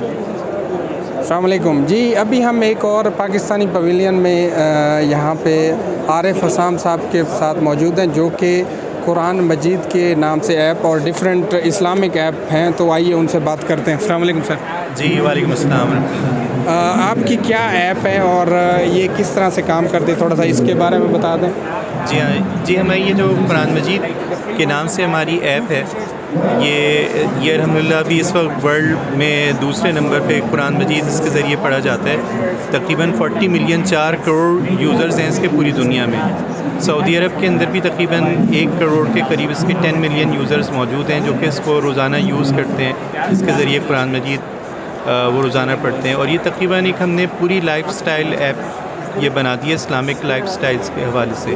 السلام علیکم جی. ابھی ہم ایک اور پاکستانی پویلین میں یہاں پہ عارف حسام صاحب کے ساتھ موجود ہیں جو کہ قرآن مجید کے نام سے ایپ اور ڈیفرنٹ اسلامک ایپ ہیں, تو آئیے ان سے بات کرتے ہیں. السلام علیکم سر. جی وعلیکم السلام. آپ کی کیا ایپ ہے اور یہ کس طرح سے کام کرتے, تھوڑا سا اس کے بارے میں بتا دیں. جی ہماری یہ جو قرآن مجید کے نام سے ہماری ایپ ہے, یہ الحمدللہ ابھی اس وقت ورلڈ میں دوسرے نمبر پہ قرآن مجید اس کے ذریعے پڑھا جاتا ہے. تقریباً 40 ملین 4 کروڑ یوزرز ہیں اس کے پوری دنیا میں. سعودی عرب کے اندر بھی تقریباً 1 کروڑ کے قریب اس کے 10 ملین یوزرز موجود ہیں جو کہ اس کو روزانہ یوز کرتے ہیں. اس کے ذریعے قرآن مجید وہ روزانہ پڑھتے ہیں. اور یہ تقریباً ایک ہم نے پوری لائف سٹائل ایپ یہ بنا دی ہے اسلامک لائف سٹائلز کے حوالے سے,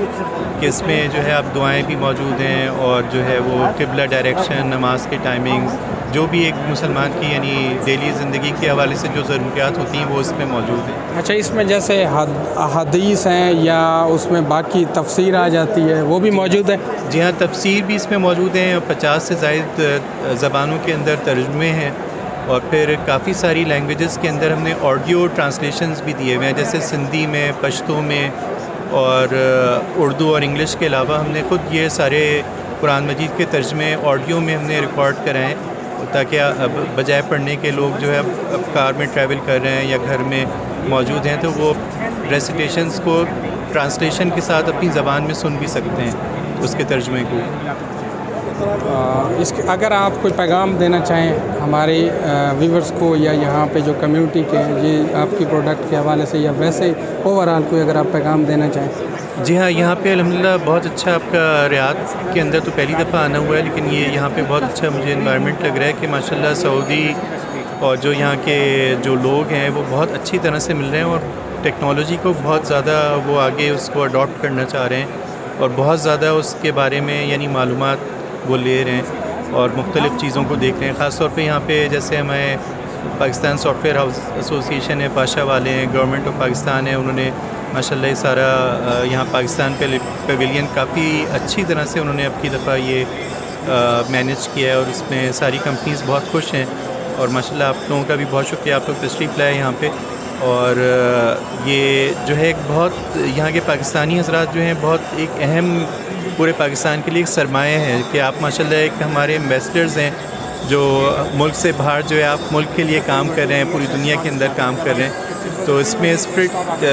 کہ اس میں جو ہے اب دعائیں بھی موجود ہیں اور جو ہے وہ قبلہ ڈائریکشن, نماز کے ٹائمنگز, جو بھی ایک مسلمان کی یعنی ڈیلی زندگی کے حوالے سے جو ضروریات ہوتی ہیں وہ اس میں موجود ہیں. اچھا, اس میں جیسے حدیث ہیں یا اس میں باقی تفسیر آ جاتی ہے وہ بھی موجود ہے؟ جی ہاں, تفسیر بھی اس میں موجود ہیں. 50 سے زائد زبانوں کے اندر ترجمے ہیں, اور پھر کافی ساری لینگویجز کے اندر ہم نے آڈیو ٹرانسلیشنز بھی دیے ہوئے ہیں, جیسے سندھی میں, پشتو میں اور اردو اور انگلش کے علاوہ ہم نے خود یہ سارے قرآن مجید کے ترجمے آڈیو میں ہم نے ریکارڈ کرائے ہیں, تاکہ بجائے پڑھنے کے لوگ جو ہے اب کار میں ٹریول کر رہے ہیں یا گھر میں موجود ہیں تو وہ ریسیٹیشنز کو ٹرانسلیشن کے ساتھ اپنی زبان میں سن بھی سکتے ہیں اس کے ترجمے کو. اگر آپ کوئی پیغام دینا چاہیں ہمارے ویورز کو یا یہاں پہ جو کمیونٹی کے ہیں, یہ آپ کی پروڈکٹ کے حوالے سے یا ویسے اوور آل کوئی اگر آپ پیغام دینا چاہیں. جی ہاں, یہاں پہ الحمدللہ بہت اچھا آپ کا ریاض کے اندر تو پہلی دفعہ آنا ہوا ہے, لیکن یہ یہاں پہ بہت اچھا مجھے انوائرمنٹ لگ رہا ہے کہ ماشاءاللہ سعودی اور جو یہاں کے جو لوگ ہیں وہ بہت اچھی طرح سے مل رہے ہیں, اور ٹیکنالوجی کو بہت زیادہ وہ آگے اس کو اڈاپٹ کرنا چاہ رہے ہیں, اور بہت زیادہ اس کے بارے میں یعنی معلومات وہ لے رہے ہیں اور مختلف چیزوں کو دیکھ رہے ہیں. خاص طور پہ یہاں پہ جیسے ہمیں Pakistan soft where house association ہے, پاشا والے ہیں, گورنمنٹ آف پاکستان ہے, انہوں نے ماشاءاللہ یہ سارا یہاں پاکستان پیویلین کافی اچھی طرح سے انہوں نے اب کی دفعہ یہ مینیج کیا ہے, اور اس میں ساری کمپنیز بہت خوش ہیں. اور ماشاءاللہ آپ لوگوں کا بھی بہت شکریہ, آپ لوگ تشریف لائے یہاں پہ. اور یہ جو ہے ایک بہت یہاں کے پاکستانی حضرات جو ہیں بہت ایک اہم پورے پاکستان کے لیے ایک سرمایہ ہے کہ آپ ماشاءاللہ ایک ہمارے ایمبیسڈرز ہیں جو ملک سے باہر جو ہے آپ ملک کے لیے کام کر رہے ہیں, پوری دنیا کے اندر کام کر رہے ہیں. تو اس میں اسپرٹ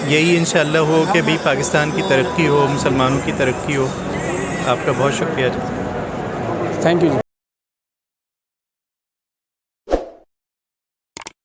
یہی انشاءاللہ ہو کہ بھی پاکستان کی ترقی ہو, مسلمانوں کی ترقی ہو. آپ کا بہت شکریہ. Thank you.